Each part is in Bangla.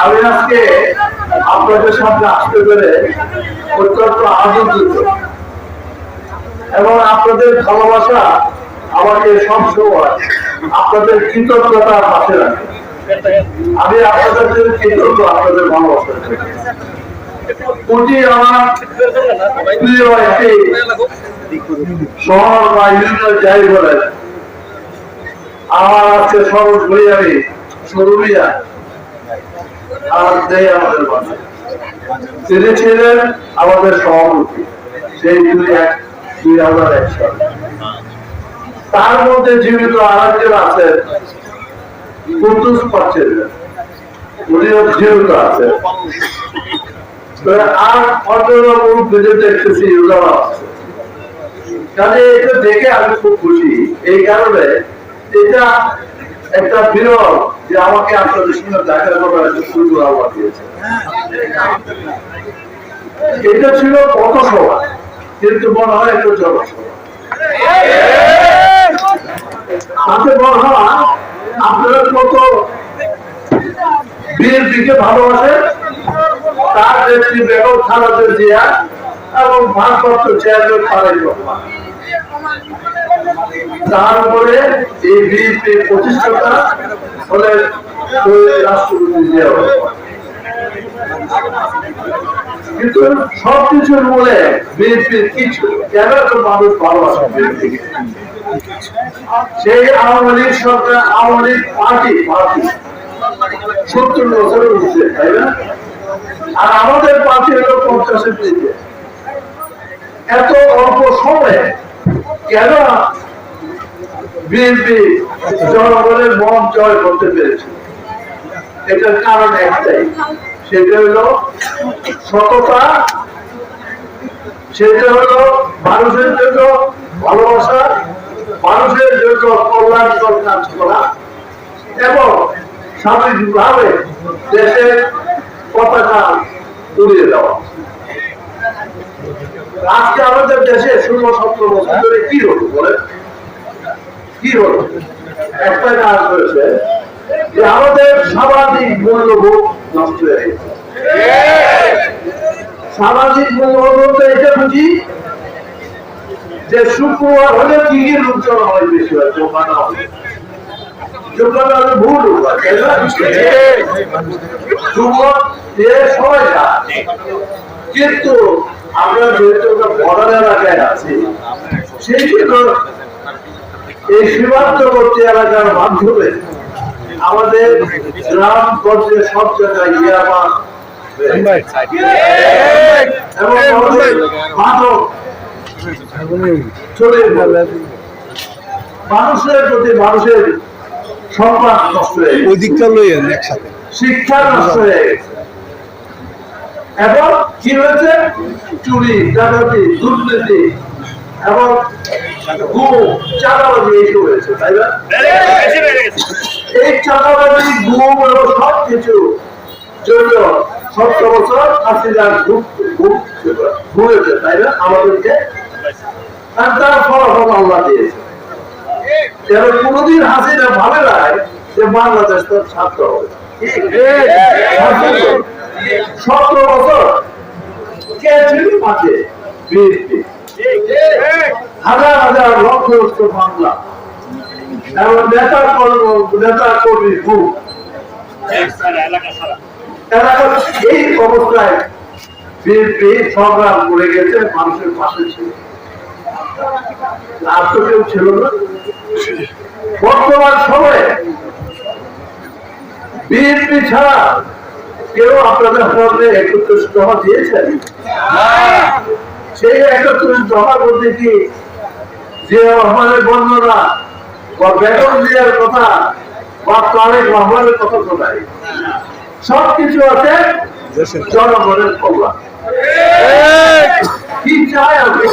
আমি আজকে আপনাদের সামনে আসতে পেরে অত্যন্ত আনন্দিত এবং আপনাদের ভালোবাসা আমাকে সবসময় আপনাদের কৃতজ্ঞতার পাশে রাখে। আমি আপনাদের জন্য কৃতজ্ঞ, আপনাদের ভালোবাসা কোটি আমার প্রিয় একটি শহর বা ইউনিয়ন যাই বলেন, আমার আছে সরল ভুইয়ারি সরুলিয়া আর দেয় আমাদের বাসা। তিনি ছিলেন আমাদের সভাপতি সেই 2001 সালে। তার মধ্যে জীবিত আরেকজন আছেন কুদ্দুস পাচ্ছেন, উনিও জীবিত আছেন। আর অন্যান্য মুখ দেখতেছি কাজে এটা দেখে আমি খুব খুশি। এই কারণে এটা একটা বিরল যে আমাকে আপনাদের সঙ্গে দেখা করার সুযোগ আল্লাহ দিয়েছে। এটা ছিল পথসভা, কিন্তু মনে হয় একটা জনসভা। তাতে মনে হয় আপনারা কত বিএনপিকে ভালোবাসেন, তার নেত্রী বেগম খালেদা জিয়া এবং ভারপ্রাপ্ত চেয়ারম্যান তারেক রহমান, তারপরে এই বিএনপির প্রতিষ্ঠাতা হলেন রাষ্ট্রপতি জিয়া রহমান। কিন্তু সবকিছুর মূলে বিএনপির কিছু কেন তো মানুষ ভালোবাসে বিএনপিকে। সেই আওয়ামী লীগ সরকার, আওয়ামী লীগ পার্টি 70 বছরের উঠছে, তাই না? আর আমাদের পার্টি হলো 50-এর দিকে। এত অল্প সময়ে কেন বিএনপি জনগণের মন জয় করতে পেরেছে? এটার কারণ একটাই, সেটা হলো সততা, সেটা হলো মানুষের জন্য ভালোবাসা, মানুষের জন্য কল্যাণকর কাজ করা এবং স্বাভাবিকভাবে দেশের পতাকা উড়িয়ে দেওয়া। আজকে আমাদের দেশে 16-17 বছর ধরে কি হলো বলেন? কি হলো? একটা কাজ হয়েছে যে আমাদের সামাজিক মূল্যবোধ নষ্ট হয়ে গেছে। সামাজিক মূল্যবোধ বলতে এটা বুঝি যে শুক্রবার হলে কি কি লোকজন হয়, বেশি হয় জমানা হবে, জমানা হলে ভুল হয়, তাই না? সবাই যায়, কিন্তু আমরা যেহেতু বর্ডার এলাকায় আছি, সেই জন্য এই সীমান্তবর্তী এলাকার মাধ্যমে আমাদের গ্রাম গঞ্জে সব জায়গায় ইয়াবা এবং মাদক চলে মানুষের প্রতি মানুষের সম্মান নষ্ট হয়ে গেছে, ওই দিকটা লইয়েন একসাথে শিক্ষা নষ্ট হয়ে গেছে এবং কি হয়েছে? চুরি, ডাকাতি, দুর্নীতি এবং চাঁদাবাজি এইসব হয়েছে, তাই না? এই চাঁদাবাজি, গুম এবং সবকিছু জন্য 70 বছর হাসিনার ঘুরেছে, তাই না? আমাদেরকে আর তার ফলাফল আল্লাহ দিয়েছে। এবার কোনদিন হাসিনা ভাবে নাই যে বাংলাদেশ তার ছাত্র হবে। 17 বছর কে ছিল মাঠে? বিএনপি। হাজার হাজার লক্ষ লক্ষ মামলা এবং নেতা কর্মী খুব এলাকার এই অবস্থায় বিএনপি সংগ্রাম করে গেছে, মানুষের পাশে ছিল, আর তো কেউ ছিল না। বর্তমান সময়ে বিএনপি ছাড়া কেউ আপনাদের সামনে 31 দফা দিয়েছেন? সেই 31 দফার মধ্যে কি জিয়া রহমানের বর্ণনা বা বেগম জিয়ার কথা বা তারেক রহমানের কথা কোথায়? সবকিছু আছে জনগণের কল্যাণ। কি চাই আমি?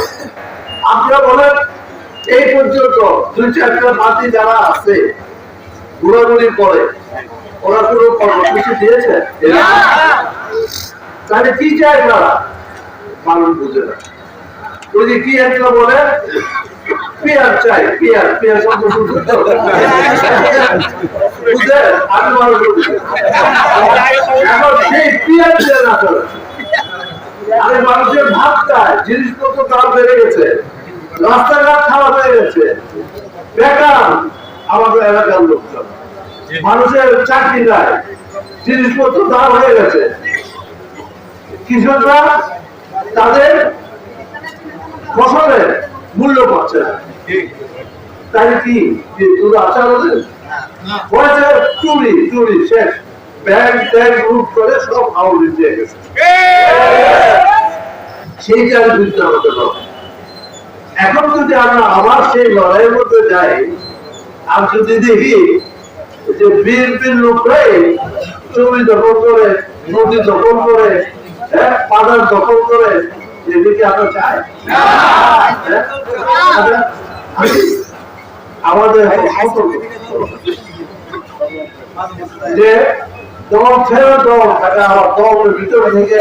আপনারা বলেন এই পর্যন্ত 2-4টা পার্টি যারা আছে ঘোরাঘুরির পরে ওরা পুরো কর্মসূচি দিয়েছে, তাহলে কি চাই তারা? মানুষ বুঝে না। ওই যে কি একটা বলে পেয়ার চাই, পেয়ার পেয়ার শব্দ বুঝে আমি মানুষ এখন দিয়ে না চলে। আরে মানুষের ভাত খায়, জিনিসপত্র দাম বেড়ে গেছে, রাস্তাঘাট খারাপ হয়ে গেছে, বেকার আমাদের এলাকার লোকজন, মানুষের চাকরি নাই, জিনিসপত্র দাম হয়ে গেছে, কৃষকরা তাদের ফসলের মূল্য পাচ্ছে না। তাই কি তোর আচার হয়েছে চুরি চুরি শেষ, ব্যাংক ট্যাঙ্ক লুট করে সব আউলি দিয়ে গেছে। সেইটার বিরুদ্ধে আমাদের লড়াই। এখন যদি আমরা আবার সেই লড়াইয়ের মধ্যে যাই, আর যদি দেখি যে বিএনপির লোকরাই জমি দখল করে, নদী দখল করে, বাজার দখল করে, এদিকে আমরা চাই আমাদের যে দল ছেড়ে দল আমার দলের ভিতরে থেকে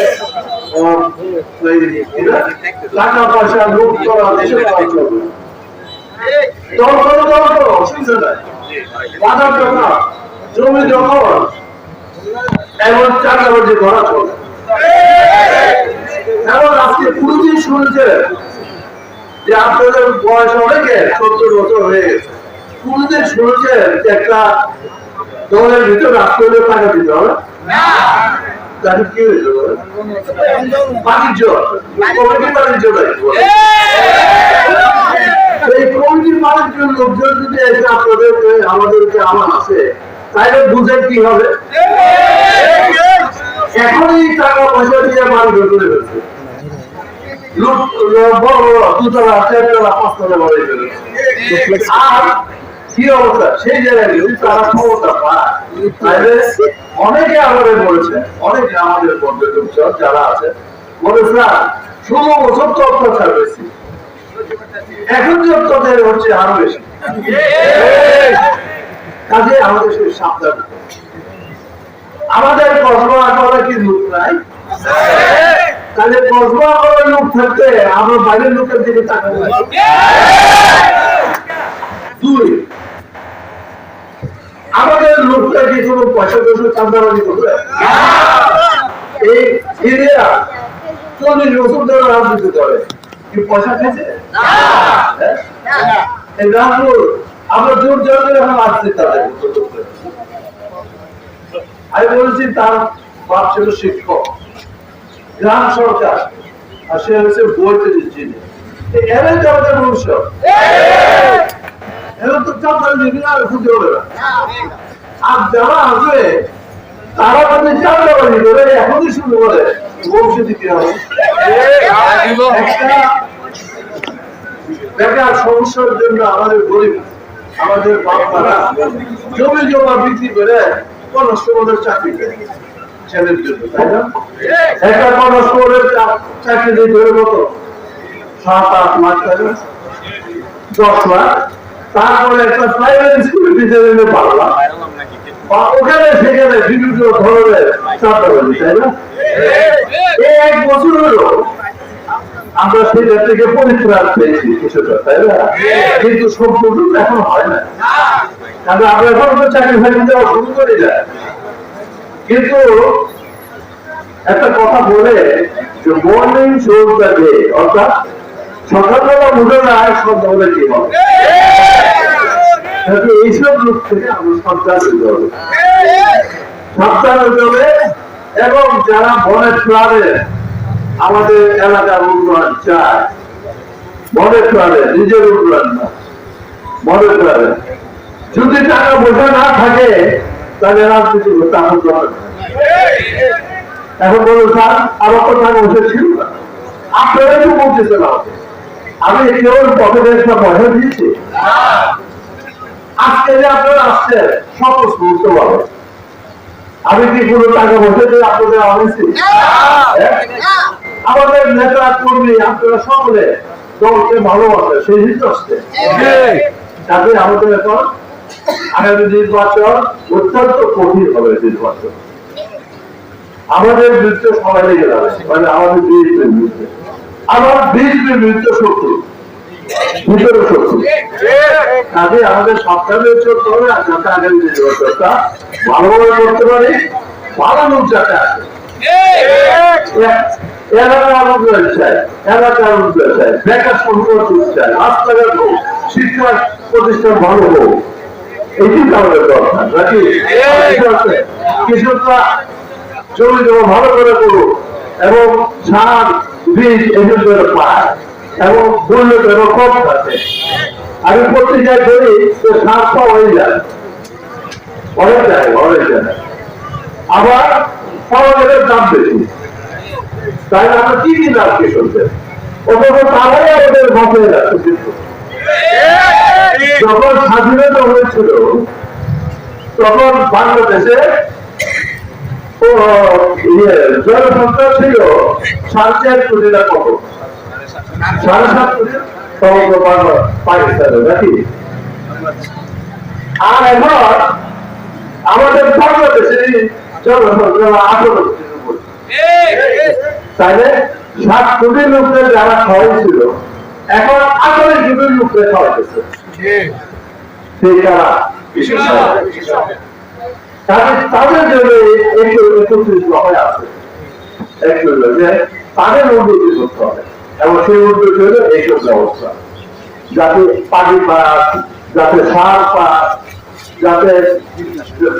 টাকা পয়সা লুট করা দেশে দল করো দল করো, অসুবিধা নাই, বাজার দখল, জমি দখল, এমন চাঁদাবাজি করা চলে। এখন আজকে পুরোদিন শুনছে যে আপনাদের বয়স অনেকে 70 বছর হয়ে গেছে, পুরোদিন শুনেছে যে একটা দলের ভিতরে রাষ্ট্রীয় টাকা দিতে হবে, তাহলে কি হয়েছে বাণিজ্য, কমিটি বাণিজ্য এই কমিটির বাণিজ্যের লোকজন যদি এসে আপনাদেরকে আমাদেরকে আমার আছে, তাহলে বুঝে কি হবে? এখনই টাকা পয়সা দিয়ে বাণিজ্য করে ফেলছে, দুতলা চারতলা পাঁচতলা বাড়ি ফেলেছে। আর কি অবস্থা সেই জায়গায় যদি তারা ক্ষমতা পায়, তাহলে অনেকে আমাদের বলেছে, অনেকে আমাদের পর্যটক যারা আছে বলেছে 16 বছর তো অত্যাচার বেশি, এখন যে অত্যাচার হচ্ছে আরো বেশি। কাজে আমাদের সেই সাবধান, আমাদের কসবা করা কি লোক নাই? তাহলে কসবা করার লোক থাকতে আমরা বাইরের লোকের দিকে তাকাবো। দুই, আমাদের লোকটা কি কোনো পয়সা পয়সা চাঁদাবাজি করবে? এই এরিয়া 40 বছর ধরে রাজনীতি করে, কি পয়সা খেয়েছে? এই রামপুর আমরা জোর জোর এখন আসছি তাদের। আমি বলেছি তার বাপ ছিল শিক্ষক, গ্রাম সরকার, আর সে হচ্ছে বইতে যিনি এরাই তো আমাদের ভবিষ্যৎ। এরা তো চাঁদাবাজি আর খুঁজে হবে না। আর যারা আসবে তারা যদি চাঁদাবাজি করে এখনই শুরু করে, ভবিষ্যতে কি হবে? একটা বেকার সমস্যার জন্য আমাদের গরিব, আমাদের বাবা জমি জমা বিক্রি করে কনস্টেবলের চাকরি করে ছেলের জন্য, তাই না? একটা কনস্টেবলের চাকরি দিয়ে ধরে মতো 7-8 লাখ টাকা, 10 লাখ, তারপরে একটা প্রাইভেট স্কুলে টিচার এনে 12 লাখ, ওখানে সেখানে বিভিন্ন ধরনের চাঁদাবাজি, তাই না? এই 1 বছর হলো আমরা সেটা থেকে পরিত্রাণ পেয়েছি কিছুটা, তাই না? কিন্তু সম্পূর্ণ এখন হয় না, কারণ আমরা এখন চাকরি ফাঁকি দেওয়া শুরু করি না। কিন্তু একটা কথা বলে যে মর্নিং শোজ দ্য ডে, অর্থাৎ সকালবেলা বুঝে যায় সন্ধ্যাবেলা কি হবে। এইসব লোক থেকে আমরা সাবধান হতে হবে, সাবধান হতে হবে। এবং যারা মনের প্রাণে আমাদের এলাকার উন্নয়ন চায়, মনের প্রাণে, নিজের উন্নয়ন না, মনের প্রাণে, যদি টাকা পয়সা না থাকে তাহলে রাজনীতি করতে এখন দরকার। এখন বলুন স্যার আমার তো টাকা পয়সা ছিল না, আপনারাই তো বলতেছে না, আমি কেবল পকেটের একটা পয়সা দিয়েছি। আজকে যে আপনারা আসছেন সমস্ত বুঝতে পারবেন, আমি কি কোনো টাকা পয়সা দিয়ে আপনাদের আনেছি? আমাদের নেতা কর্মী আপনারা সকলে দলকে ভালোবাসে, সেই হিসেবে আসছে। তাতে আমাদের এখন আগামী নির্বাচন অত্যন্ত কঠিন হবে। নির্বাচন আমাদের বিরুদ্ধে সবাই লেগে যাবে, মানে আমাদের বিএনপির বিরুদ্ধে, আমার বিএনপির বিরুদ্ধে শত্রু, ভিতরে শত্রু। কাজে আমাদের সাবধানে চলতে হবে, আর যাতে আগামী নির্বাচনটা ভালোভাবে করতে পারি, ভালো লোক যাতে আসে। এলাকার উন্নয়ন চাই, এলাকার উন্নয়ন চাই, বেকার সংকট চাই, রাস্তাঘাট হোক, শিক্ষা প্রতিষ্ঠান ভালো হোক, এটি আমাদের দরকার নাকি? কৃষকরা জমি জমা ভালো করে করুক এবং সার বীজ এগুলো পায় এবং মূল্য যেন কম থাকে। আমি পত্রিকায় ধরি যে সার পাওয়া হয়ে যায়, অনেক যায়, অনেক যায়, আবার পাওয়া গেলে দাম বেশি। তাই আমরা কি কি লাভ কৃষকদের, অথচ তারাই আমাদের বসে যাচ্ছে। যখন স্বাধীনতা হয়েছিল তখন বাংলাদেশে জনসংখ্যা ছিল 4.5 কোটি না কত, 7.5 কোটি পাকিস্তানে নাকি? আর এখন আমাদের বাংলাদেশে জনসংখ্যা 18 কোটির উপর, তাহলে 7 কোটির লোকের যারা খাওয়াইছিল এখন 18 কোটির লোকের খাওয়াইতেছে। সেই তারা তাদের জন্য একটু 31 দফায় আছে, একটু যে তাদের উন্নতি করতে হবে এবং সেই উন্নতি হলো এইসব ব্যবস্থা, যাতে পানি পাক, যাতে সার পাক, যাতে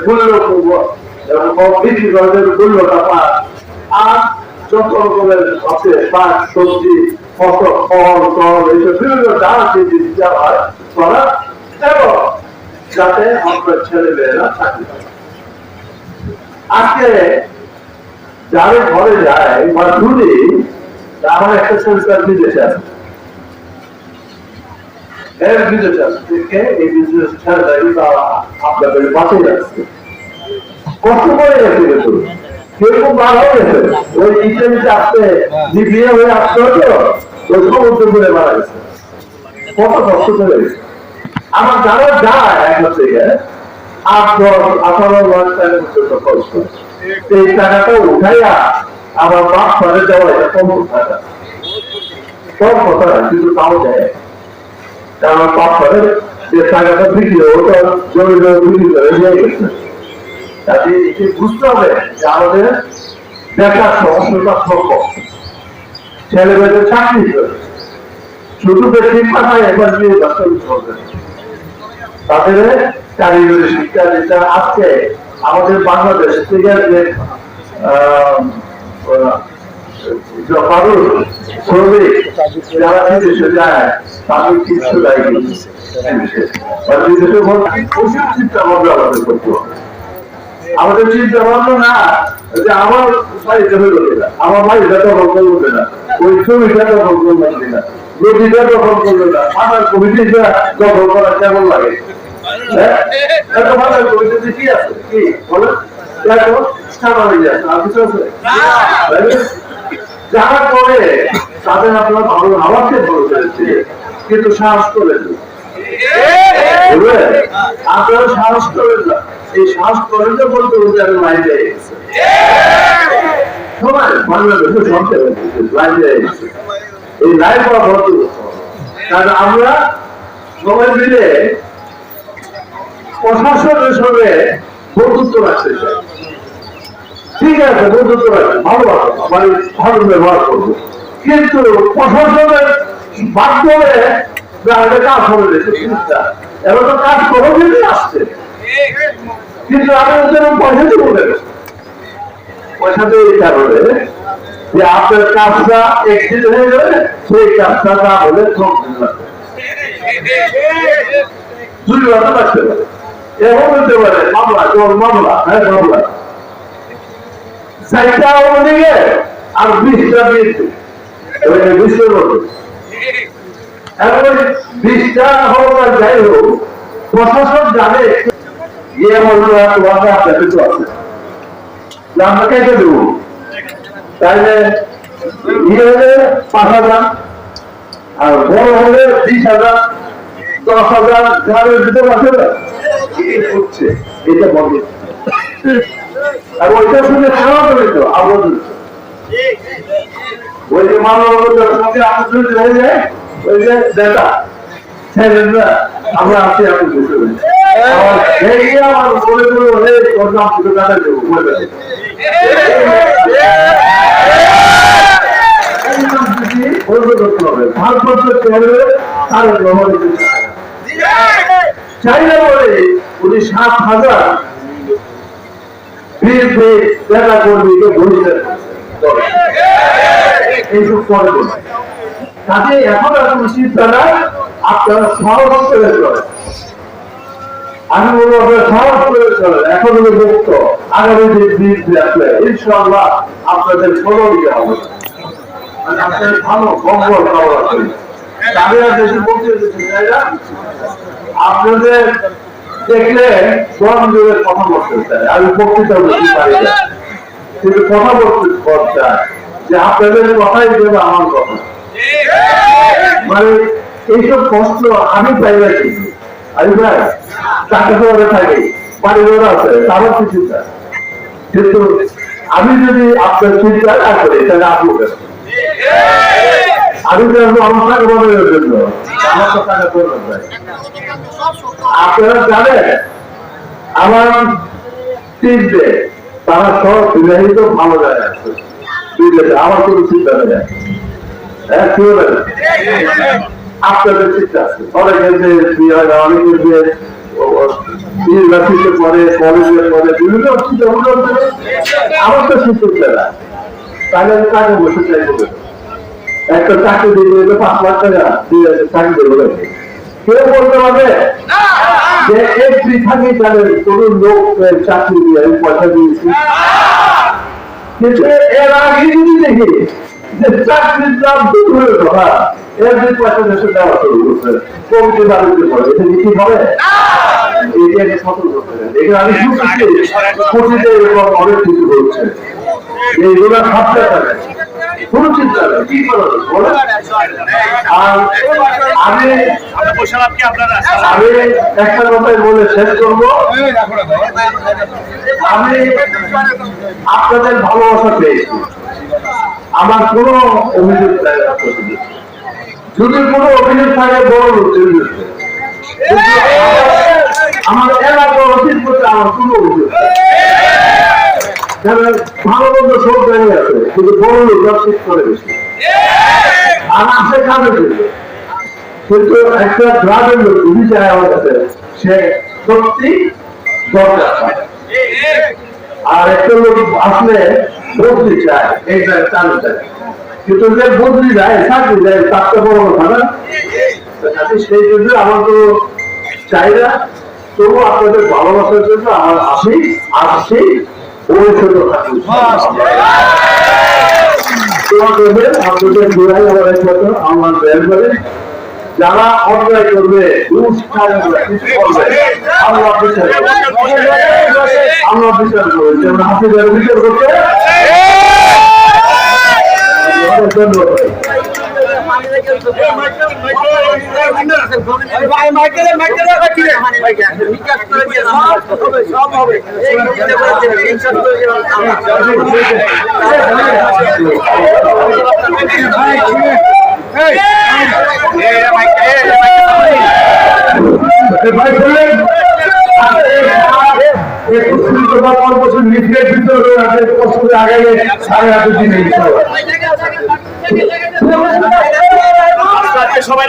মূল্য বিক্রি করার মূল্যটা পাক, আর যত রকমের আছে শাক সবজি ফসল ফল টল এইসব বিভিন্ন যা দেওয়া হয় করা, এবং যাতে আপনার ছেলে মেয়েরা চাকরি পায়। আজকে যারা ঘরে যায় বা শুনি আমার একটা সেন্সার বিদেশে আছে, এর বিদেশে আছে, এই বিজনেস ছেড়ে দেয় আপনাদের বাঁচে যাচ্ছে, কষ্ট করে গেছে, কিন্তু কিরকম বার হয়ে গেছে, ওই ইসলামিতে আসতে বিয়ে হয়ে আসতে হতো, ওই সমুদ্র করে মারা গেছে, কত কষ্ট করে গেছে। আমার যারা যায় এখন থেকে 8-10-18 লাখ টাকা পর্যন্ত খরচ করে, এই টাকাটা উঠাইয়া আমার বাপ ঘরে যাওয়া, এটা কম টাকা, কম কথা না, কিন্তু তাও দেয়। আমার বাপ ঘরে যে টাকাটা বিক্রি ওটা জমি বিক্রি করে নিয়ে গেছে। তাতে বুঝতে হবে যে আমাদের বেকার সমস্যাটা সম্ভব, ছেলে মেয়েদের চাকরি করে শুধু বেশি পাঠায় এবার নিয়ে ব্যবসা চলবে, তাদের কারিগরি শিক্ষা যেটা আজকে আমাদের বাংলাদেশ থেকে যে শ্রমিক যারা বিদেশে যায় তাদের কিছু দায়ী বিদেশে চিন্তা ভাবনা আমাদের করতে হবে। আমাদের চিন্তা ভাবনা না যে আমার বাড়িতে হইল না, আমার বাড়িটা দখল করবে না, ওই জমিটা দখল করবে না, নদীটা দখল করবে না, আমার কমিটিটা দখল করা কেমন লাগে? এত ভালো কমিটিতে কি আছে, কি বলে যারা করে তাদের আপনারা ভালো আমাকে ভালো করেছে, কিন্তু সাহস করেন আপনারা সাহস করেন না, এই সাহস করেন না বলতে বলতে আমি লাইন দিয়ে গেছে সবাই বাংলাদেশে সরকার লাইন দিয়ে গেছে, এই লাইন করা বন্ধ করতে হবে। কারণ আমরা সবাই মিলে প্রশাসনের সঙ্গে বন্ধুত্ব রাখতে চাই, ঠিক আছে বন্ধুত্ব রাখবে, ভালো মানে ভালো ব্যবহার করবো, কিন্তু প্রশাসনের মাধ্যমে কাজ হবে এবার তো কাজ করবে আসছে, কিন্তু আমি ওদের পয়সা দেবো না, পয়সা দিয়ে এই কারণে যে আপনার কাজটা একদিন হয়ে যাবে, সেই কাজটা না হলে 2 ঘন্টা লাগতে পারে, এমন হতে পারে মামলা মামলা, হ্যাঁ মামলা 4টা ওদিকে আর 20টা বিয়েছে 20-এর মতো, এখন 20টা হোক আর যাই হোক প্রশাসন জানে ইয়ে বললো তোমাকে আপনার কিছু আছে আমরা কেটে দেবো, তাইলে ইয়ে হলে 5,000 আর বড় হলে 20,000 10,000 গ্রামের ভিতরে আছে হচ্ছে, এটা বন্ধ আর ওইটা শুনে খাওয়া করে তো আবদ্ধ ওই যে মানবতার সঙ্গে আবদ্ধ হয়ে যায়, ওই যে দেখা আমরা আছি আপনি বুঝতে পারি আমার মনে করে ওর নাম টাকা দেবো ভারতবর্ষের চেয়ারে তার গ্রহণ চাইলে বলে উনি 7,000 নেতা কর্মীকে বহিষ্কার এইসব করে তাতে এখন এত চিন্তা না আপনারা সহজ করে চলেন আমি বলবো আপনারা সহজ করে চলেন এখন হলো মুক্ত আগামী যে দিন আসলে ইনশাআল্লাহ আপনাদের কোনো ইয়ে হবে আপনাদের ভালো মঙ্গল কামনা করি আমি আর বেশি বলতে চাই না আপনাদের দেখলে জোরে কথা বলতে চাই আমি বক্তৃতা বলতে পারি না কিন্তু কথা বলতে চাই যে আপনাদের কথাই দেবে আমার কথা মানে এইসব কষ্ট আমি পাই না কিন্তু আমি ভাই তাকে তো ওরা থাকে বাড়ি ওরা আছে তারও কিছু চাই কিন্তু আমি যদি আপনার চিন্তা না করি তাহলে আপনি আমি জানবো আমার টাকা বানানোর জন্য আমার তো টাকা করবেন ভাই আপনারা জানেন আমার তিনটে তারা সব বিবাহিত ভালো জায়গায় আছে আমার কোনো চিন্তা নেই হ্যাঁ কি বলেন আপনাদের চিন্তা আছে অনেকের যে বিয়ে হয় না অনেকের যে ইউনিভার্সিটিতে পড়ে কলেজে পড়ে বিভিন্ন চিন্তা আমার তো চিন্তা না তাহলে আমি কাজে বসে চাইবো একটা চাকরি দিয়ে 5 লাখ টাকা দিয়ে চাকরি দেবো কেউ বলতে পারবে যে এফডি থাকি তাহলে কোন লোক চাকরি দিয়ে আমি পয়সা দিয়েছি কিন্তু এর আগে যদি দেখি যে চাকরির দাম দুপুরের কথা এর যে পয়সা দেশে দেওয়া শুরু করছে কমিটি বাড়িতে পড়ে এটা কি হবে এটাকে সতর্ক করেন এখানে আমি শুনছি কোটিতে এরকম অনেক কিছু হচ্ছে এইগুলো ভাবতে পারে কোনো চিন্তা নেই কি করো বলেন আর আমি একটা কথাই বলে শেষ করবো আমি আপনাদের ভালোবাসা পেয়েছি আমার কোনো অভিযোগ চাই না যদি কোনো অভিযোগ থাকে বড় আমার এলাকা অতীত করতে আমার কোনো অভিযোগ ভালো মন্দ সব জায়গায় আছে কিন্তু বড় লোক ঠিক করে বেশি আর আসে কাজে কিন্তু একটা গ্রামের লোক যদি চায় আমার কাছে সে সত্যি দরকার আর একটা লোক আসলে বদলি চায় এই চালু চায় কিন্তু যে বদলি যায় চাকরি যায় তার তো বড় কথা না সেই জন্য আমার তো চাই না তবু আপনাদের ভালোবাসার জন্য আমার আসছি পরিষদ থাকুন আপনাদের ঘুরাই আমার একমাত্র আমার বের করে যারা অন্যায় করবে আমরা বিচার করেছি আমরা হাসিদের বিচার করতে নিজের ভিতরে আগে 8.5 দিন সবাই